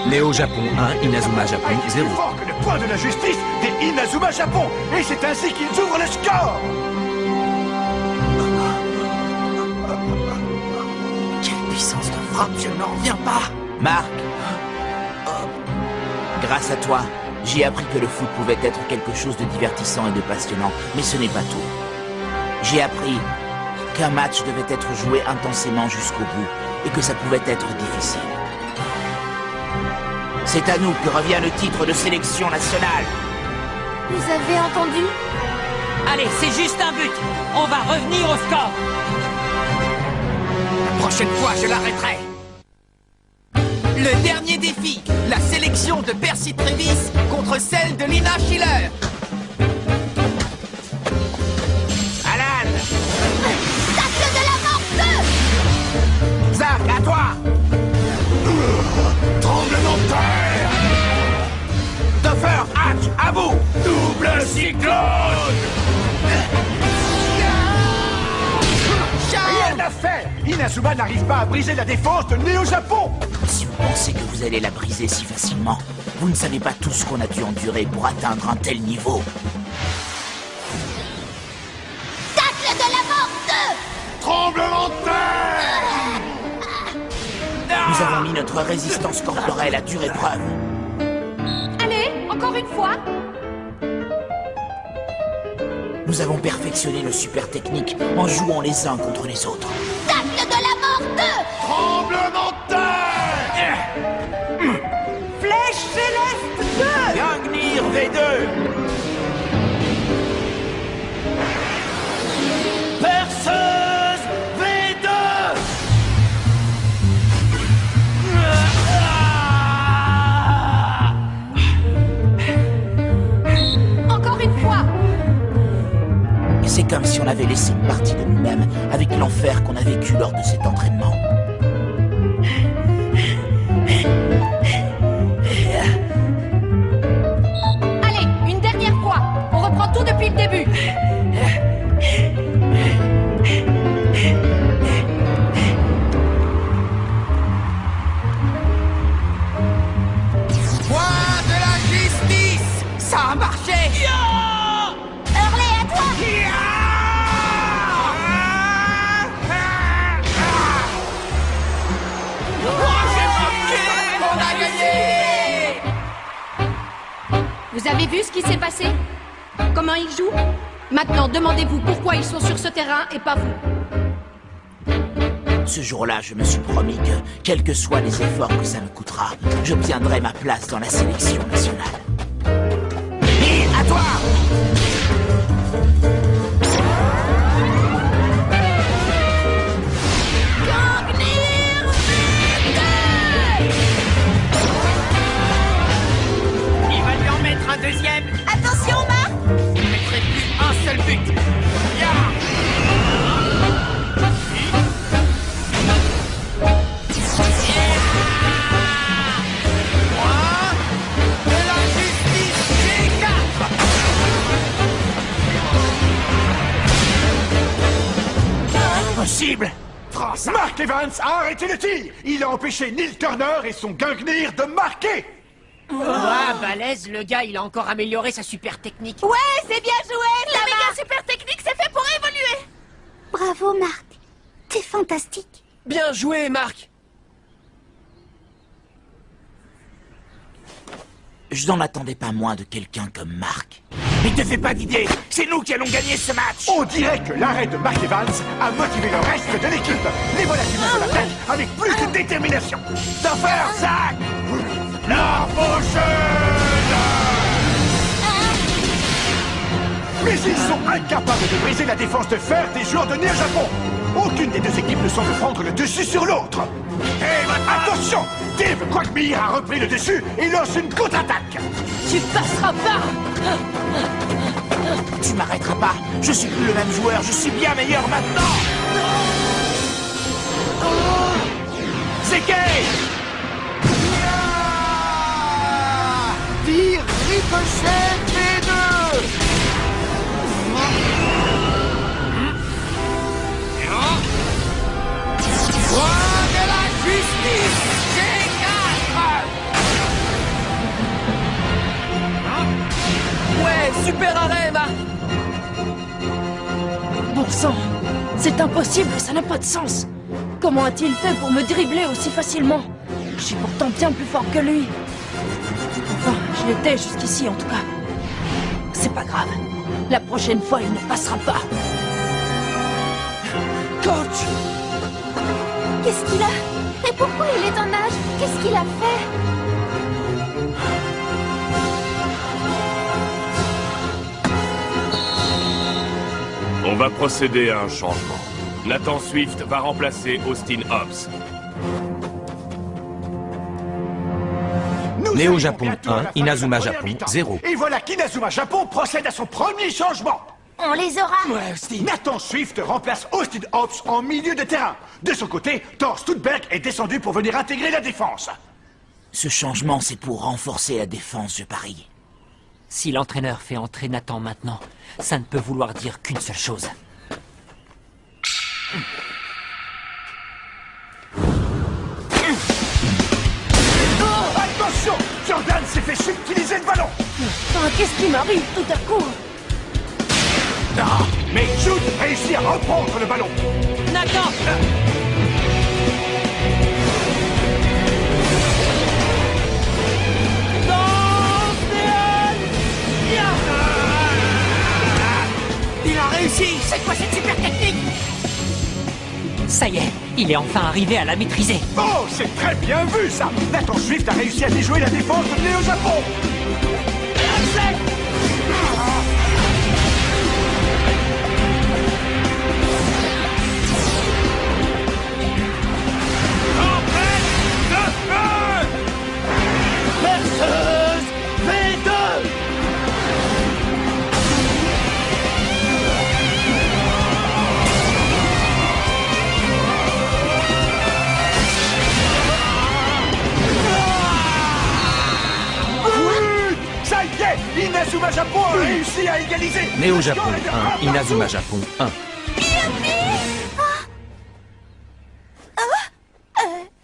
Néo Japon 1, Inazuma Japon 0. Plus fort que le poing de la justice des Inazuma Japon. Et c'est ainsi qu'ils ouvrent le score. Quelle puissance de frappe, je n'en reviens pas. Marc, grâce à toi, j'ai appris que le foot pouvait être quelque chose de divertissant et de passionnant, mais ce n'est pas tout. J'ai appris qu'un match devait être joué intensément jusqu'au bout et que ça pouvait être difficile. C'est à nous que revient le titre de sélection nationale. Vous avez entendu? Allez, c'est juste un but. On va revenir au score. La prochaine fois, je l'arrêterai. Le dernier défi, la sélection de Percy Trévis contre celle de Lina Schiller. Alan! Tacle de la mort 2! Zach, à toi! Tremblement de terre. Topher, Hatch, à vous! Double cyclone. Rien n'a fait. Inazuma n'arrive pas à briser la défense de Néo Japon. Si vous pensez que vous allez la briser si facilement, vous ne savez pas tout ce qu'on a dû endurer pour atteindre un tel niveau. Tacle de la mort 2! Tremblement de terre. Nous avons mis notre résistance corporelle à dure épreuve. Allez, encore une fois! Nous avons perfectionné nos super techniques en jouant les uns contre les autres. Tacle de la mort 2! Tremblement de terre. Flèche céleste 2. Gangnir V2! Perceuse V2. Encore une fois! C'est comme si on avait laissé une partie de nous-mêmes avec l'enfer qu'on a vécu lors de cet entraînement. Allez, une dernière fois! On reprend tout depuis le début! Point de la justice. Ça a marché. Hurlez à toi! On a gagné. Vous avez vu ce qui s'est passé? Comment ils jouent? Maintenant, demandez-vous pourquoi ils sont sur ce terrain et pas vous. Ce jour-là, je me suis promis que, quels que soient les efforts que ça me coûtera, j'obtiendrai ma place dans la sélection nationale. Et à toi! Il va lui en mettre un deuxième. Attention, Marc! Je ne mettrai plus un seul but. De la justice G4. Impossible! Mark Evans a arrêté le tir. Il a empêché Neil Turner et son Gangnir de marquer. Ah, balèze, le gars, il a encore amélioré sa super technique. Ouais, c'est bien joué! La méga super technique, c'est fait pour évoluer! Bravo, Marc. T'es fantastique. Bien joué, Marc. Je n'en attendais pas moins de quelqu'un comme Marc. Mais te fais pas d'idée, c'est nous qui allons gagner ce match! On dirait que l'arrêt de Mark Evans a motivé le reste de l'équipe. Les voilà qui mettent la tête avec plus de détermination. Topher, Zach! La prochaine! Mais ils sont incapables de briser la défense de fer des joueurs de Néo Japon. Aucune des deux équipes ne semble prendre le dessus sur l'autre. Et attention! Dave Quagmire a repris le dessus et lance une contre-attaque. Tu passeras pas. Tu m'arrêteras pas, je suis plus le même joueur, je suis bien meilleur maintenant! C'est gay! Tir Ricochet V2. Point de la justice G4. Ouais, super arrêt, Marc. Bon sang, c'est impossible, ça n'a pas de sens. Comment a-t-il fait pour me dribbler aussi facilement? Je suis pourtant bien plus fort que lui. Enfin, je l'étais jusqu'ici en tout cas. C'est pas grave. La prochaine fois, il ne passera pas. Coach! Qu'est-ce qu'il a? Et pourquoi il est en nage? Qu'est-ce qu'il a fait? On va procéder à un changement. Nathan Swift va remplacer Austin Hobbs. Nous Néo arrivons Japon bientôt à la 1, fin de Inazuma la première Japon mi-temps. 0. Et voilà qu'Inazuma Japon procède à son premier changement. On les aura. Ouais, Steve. Nathan Swift remplace Austin Hobbs en milieu de terrain. De son côté, Thor Stutberg est descendu pour venir intégrer la défense. Ce changement, c'est pour renforcer la défense, je parie. Si l'entraîneur fait entrer Nathan maintenant, ça ne peut vouloir dire qu'une seule chose. Attention, Jordan s'est fait subtiliser le ballon. Enfin, qu'est-ce qui m'arrive tout à coup? Non, mais Jude réussit à reprendre le ballon. Nathan! Il a réussi. C'est quoi cette super technique? Ça y est, il est enfin arrivé à la maîtriser. Oh, c'est très bien vu ça. Nathan Swift a réussi à déjouer la défense de Néo Japon. Ça y est, Inazuma Japon a réussi à égaliser. Néo Le Japon score est de 1 1, Inazuma Japon 1.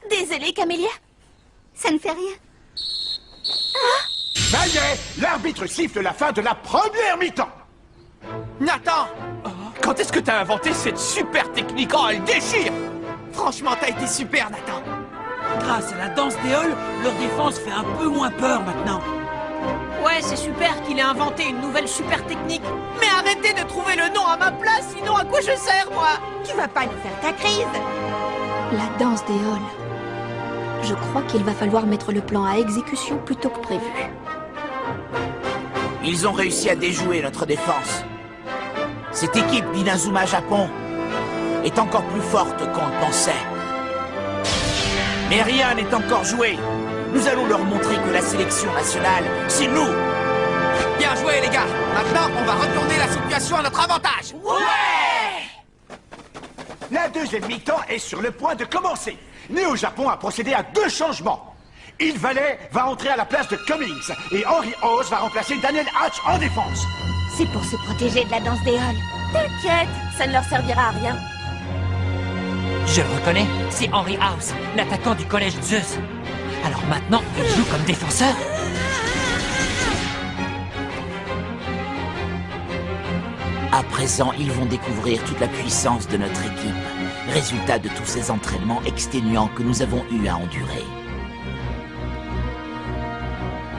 Désolée, Camélia. Ça ne fait rien. Ça y est, l'arbitre siffle la fin de la première mi-temps. Nathan! Quand est-ce que t'as inventé cette super technique? Oh, elle déchire! Franchement, t'as été super, Nathan! Grâce à la danse des halls, leur défense fait un peu moins peur maintenant. Ouais, c'est super qu'il ait inventé une nouvelle super technique. Mais arrêtez de trouver le nom à ma place, sinon à quoi je sers, moi? Tu vas pas nous faire ta crise. La danse des halls. Je crois qu'il va falloir mettre le plan à exécution plutôt que prévu. Ils ont réussi à déjouer notre défense. Cette équipe d'Inazuma Japon est encore plus forte qu'on le pensait. Mais rien n'est encore joué. Nous allons leur montrer que la sélection nationale, c'est nous. Bien joué, les gars! Maintenant, on va retourner la situation à notre avantage! Ouais! La deuxième mi-temps est sur le point de commencer. Néo Japon a procédé à 2 changements. Il Valet va entrer à la place de Cummings et Henry Oz va remplacer Daniel Hatch en défense. C'est pour se protéger de la danse des halls. T'inquiète, ça ne leur servira à rien. Je le reconnais, c'est Henry House, l'attaquant du collège Zeus. Alors maintenant, il joue comme défenseur. À présent, ils vont découvrir toute la puissance de notre équipe. Résultat de tous ces entraînements exténuants que nous avons eu à endurer.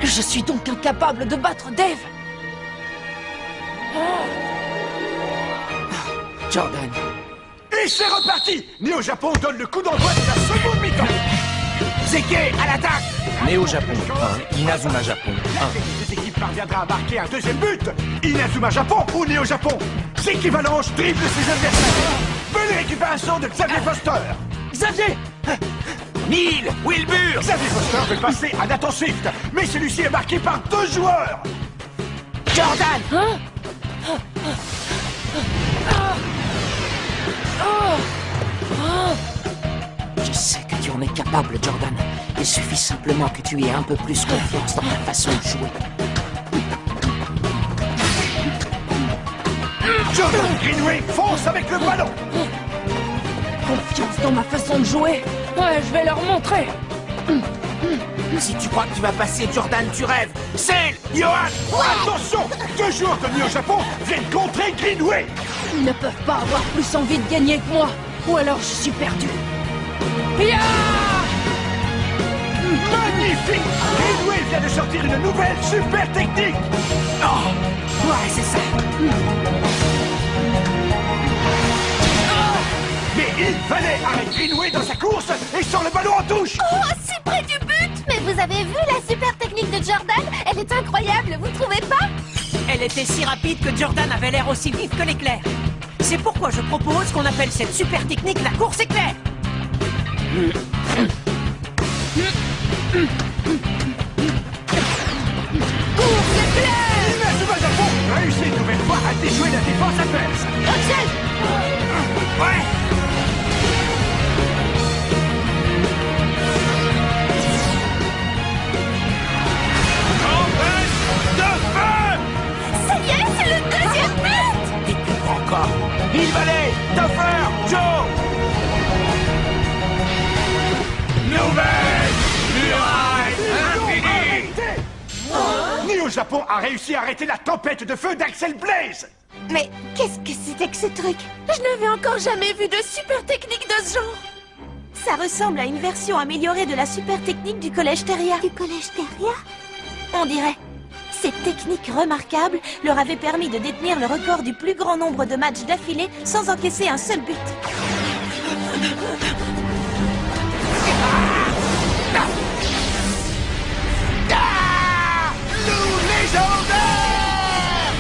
Je suis donc incapable de battre Dave. Jordan. Et c'est reparti! Néo Japon donne le coup d'envoi de la seconde mi-temps. Zeke, à l'attaque! Néo Japon 1, Inazuma Japon 1. Laquelle des deux équipes parviendra à marquer un deuxième but? Inazuma Japon ou Néo Japon? Zeke Valanche dribble ses adversaires. Belle récupération de Xavier Foster. Xavier! Neil! Wilbur! Xavier Foster veut passer à Nathan Swift, mais celui-ci est marqué par 2 joueurs. Jordan! Je sais que tu en es capable, Jordan. Il suffit simplement que tu aies un peu plus confiance dans ta façon de jouer. Jordan Greenway fonce avec le ballon. Confiance dans ma façon de jouer. Ouais, je vais leur montrer. Si tu crois que tu vas passer, Jordan, tu rêves. Sail, Johan, attention! 2 joueurs de Neo-Japon viennent contrer Greenway. Ils ne peuvent pas avoir plus envie de gagner que moi. Ou alors je suis perdu. Ya! Magnifique! Greenway vient de sortir une nouvelle super technique. Oh, ouais, c'est ça. Mais il fallait arrêter Greenway dans sa course et sort le ballon en touche. Oh, si près du but! Mais vous avez vu la super technique de Jordan? Elle est incroyable, vous trouvez pas? Elle était si rapide que Jordan avait l'air aussi vif que l'éclair. C'est pourquoi je propose qu'on appelle cette super technique la course éclair. Inazuma Japon réussit une nouvelle fois à déjouer la défense adverse. Ouais! Ça y est, c'est le deuxième but! Et plus encore. Il valait Topher, Joe. Nouvelle muraille infinie. Neo-Japon a réussi à arrêter la tempête de feu d'Axel Blaze. Mais qu'est-ce que c'était que ce truc? Je n'avais encore jamais vu de super technique de ce genre. Ça ressemble à une version améliorée de la super technique du Collège Teria. Du Collège Teria? On dirait. Cette technique remarquable leur avait permis de détenir le record du plus grand nombre de matchs d'affilée sans encaisser un seul but. Nous légendaires.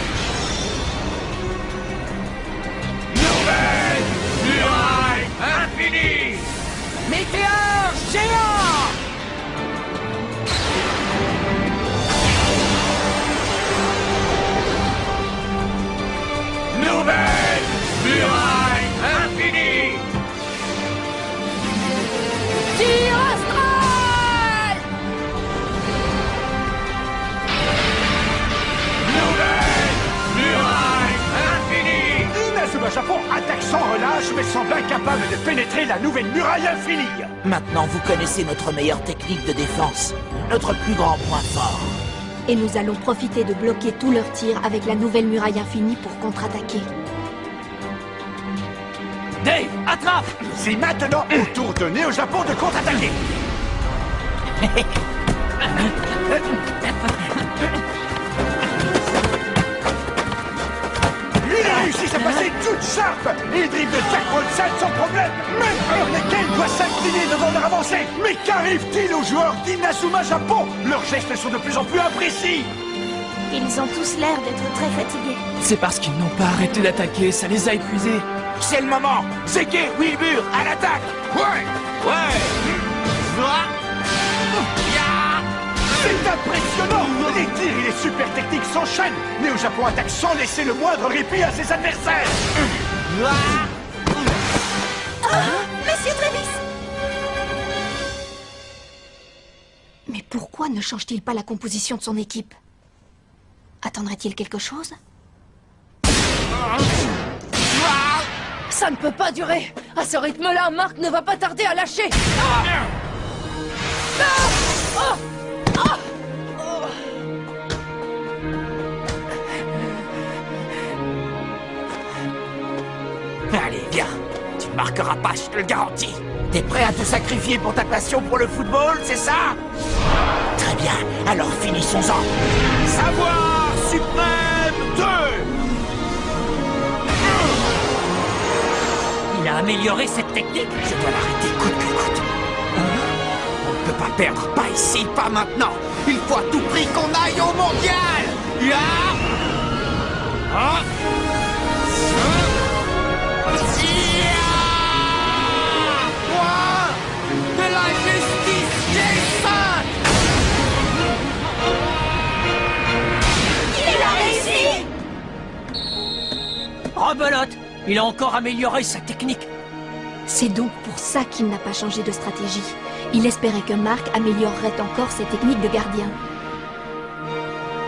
Nouvelle muraille infinie. Météore géant! Nouvelle muraille infinie. Tir astral! Nouvelle muraille infinie. Inazuma Japon attaque sans relâche mais semble incapable de pénétrer la nouvelle muraille infinie. Maintenant, vous connaissez notre meilleure technique de défense. Notre plus grand point fort. Et nous allons profiter de bloquer tous leurs tirs avec la nouvelle muraille infinie pour contre-attaquer. Dave, attrape! C'est maintenant au tour de Neo-Japon de contre-attaquer. Il a réussi à passer toute Sharp et il dribble Jack Wolfson sans problème. Même Hurricane doit s'incliner devant leur avancée. Mais qu'arrive-t-il aux joueurs d'Inazuma Japon? Leurs gestes sont de plus en plus imprécis. Ils ont tous l'air d'être très fatigués. C'est parce qu'ils n'ont pas arrêté d'attaquer, ça les a épuisés. C'est le moment. Zeke, Wilbur, à l'attaque. Ouais. C'est impressionnant. Les tirs et les super techniques s'enchaînent. Neo-Japon attaque sans laisser le moindre répit à ses adversaires. Monsieur Travis! Mais pourquoi ne change-t-il pas la composition de son équipe? Attendrait-il quelque chose? Ça ne peut pas durer. À ce rythme-là, Marc ne va pas tarder à lâcher. Allez, viens. Tu ne marqueras pas, je te le garantis. T'es prêt à te sacrifier pour ta passion pour le football, c'est ça? Très bien, alors finissons-en. Savoir suprême 2. Il a amélioré cette technique. Je dois l'arrêter coûte que coûte. On ne peut pas perdre, pas ici, pas maintenant. Il faut à tout prix qu'on aille au mondial. Moi, de la justice, Jason. Il a réussi! Rebelote, il a encore amélioré sa technique. C'est donc pour ça qu'il n'a pas changé de stratégie. Il espérait que Marc améliorerait encore ses techniques de gardien.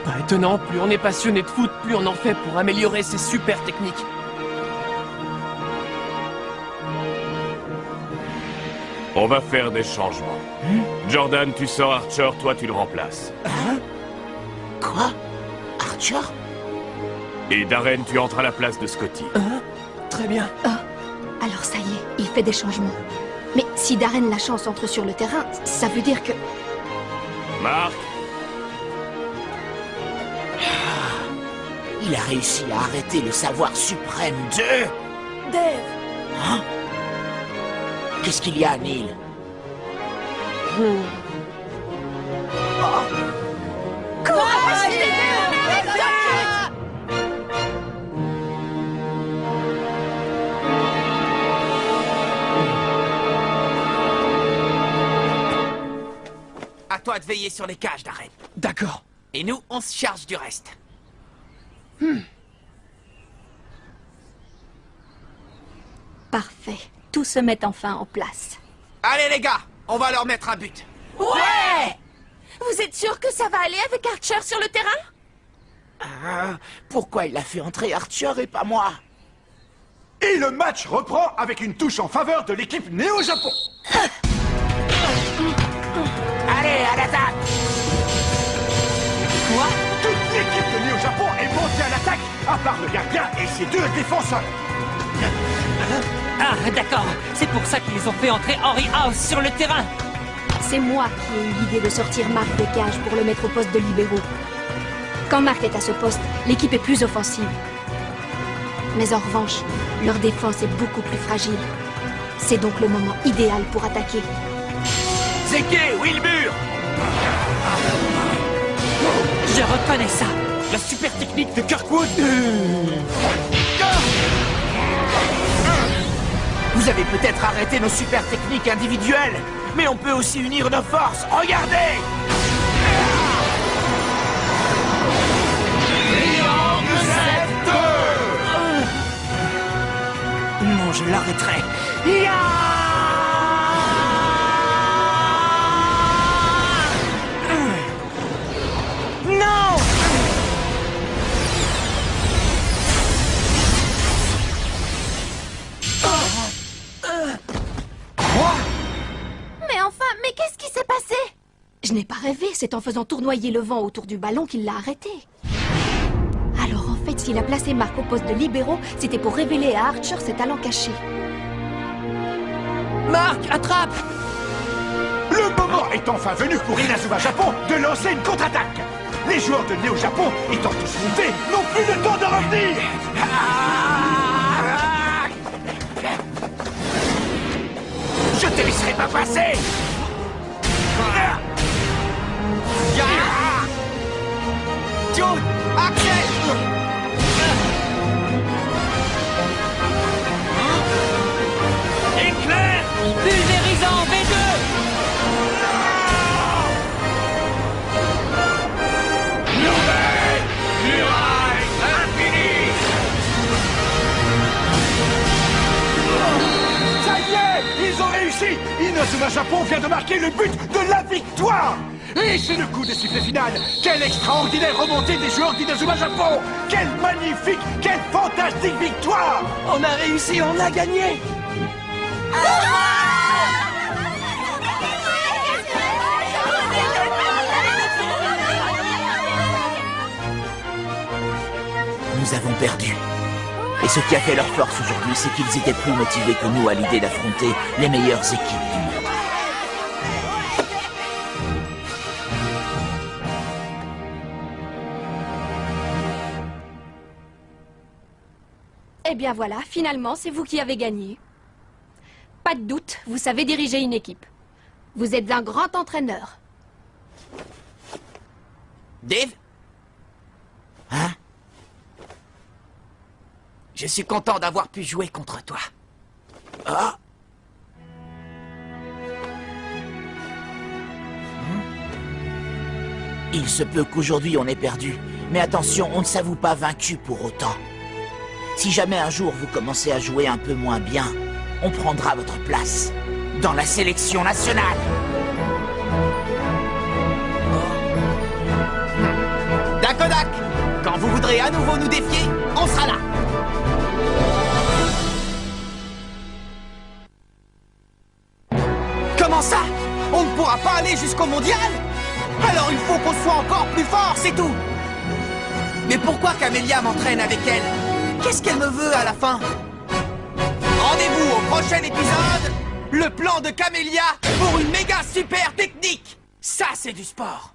Pas étonnant, plus on est passionné de foot, plus on en fait pour améliorer ses super techniques. On va faire des changements. Jordan, tu sors Archer, toi tu le remplaces. Quoi? Archer? Et Darren, tu entres à la place de Scotty. Très bien. Alors ça y est, il fait des changements. Mais si Darren la chance entre sur le terrain, ça veut dire que... Marc, Il a réussi à arrêter le savoir suprême de... Dave! Hein? Qu'est-ce qu'il y a, Neil? À toi de veiller sur les cages, Darren. D'accord. Et nous, on se charge du reste. Parfait. Tout se met enfin en place. Allez les gars, on va leur mettre un but. Ouais! Vous êtes sûr que ça va aller avec Archer sur le terrain? Pourquoi il a fait entrer Archer et pas moi? Et le match reprend avec une touche en faveur de l'équipe Néo-Japon. Allez, à l'attaque! Quoi? Toute l'équipe de Néo-Japon est montée à l'attaque, à part le gardien et ses deux défenseurs. Ah, d'accord. C'est pour ça qu'ils ont fait entrer Henry House sur le terrain. C'est moi qui ai eu l'idée de sortir Marc des cages pour le mettre au poste de libéraux. Quand Marc est à ce poste, l'équipe est plus offensive. Mais en revanche, leur défense est beaucoup plus fragile. C'est donc le moment idéal pour attaquer. Zeke, Wilbur! Je reconnais ça. La super technique de Kirkwood! Vous avez peut-être arrêté nos super techniques individuelles, mais on peut aussi unir nos forces. Regardez! Non, je l'arrêterai. Non! Mais enfin, mais qu'est-ce qui s'est passé? Je n'ai pas rêvé, c'est en faisant tournoyer le vent autour du ballon qu'il l'a arrêté. Alors en fait, s'il a placé Marc au poste de libéraux, c'était pour révéler à Archer ses talents cachés. Marc, attrape! Le moment est enfin venu pour Inazuma Japon de lancer une contre-attaque. Les joueurs de Néo-Japon, étant tous montés, n'ont plus le temps de revenir. Je te laisserai pas passer! June, Axel! éclair! Pulvérisant V2. Nouvelle muraille infinie! Ça y est, ils ont réussi. Inazuma Japon vient de marquer le but de la victoire. Et c'est le coup de sifflet final. Quelle extraordinaire remontée des joueurs d'Inazuma Japon. Quelle magnifique, quelle fantastique victoire. On a réussi, on a gagné! Nous avons perdu. Et ce qui a fait leur force aujourd'hui, c'est qu'ils étaient plus motivés que nous à l'idée d'affronter les meilleures équipes du monde. Eh bien voilà, finalement, c'est vous qui avez gagné. Pas de doute, vous savez diriger une équipe. Vous êtes un grand entraîneur. Dave, Hein? je suis content d'avoir pu jouer contre toi. Ah! Il se peut qu'aujourd'hui on ait perdu, mais attention, on ne s'avoue pas vaincu pour autant. Si jamais un jour vous commencez à jouer un peu moins bien, on prendra votre place dans la sélection nationale. D'accord. viendrez à nouveau nous défier, on sera là. Comment ça? On ne pourra pas aller jusqu'au mondial? Alors il faut qu'on soit encore plus fort, c'est tout. Mais pourquoi Camélia m'entraîne avec elle? Qu'est-ce qu'elle me veut à la fin? Rendez-vous au prochain épisode, le plan de Camélia pour une méga super technique. Ça, c'est du sport.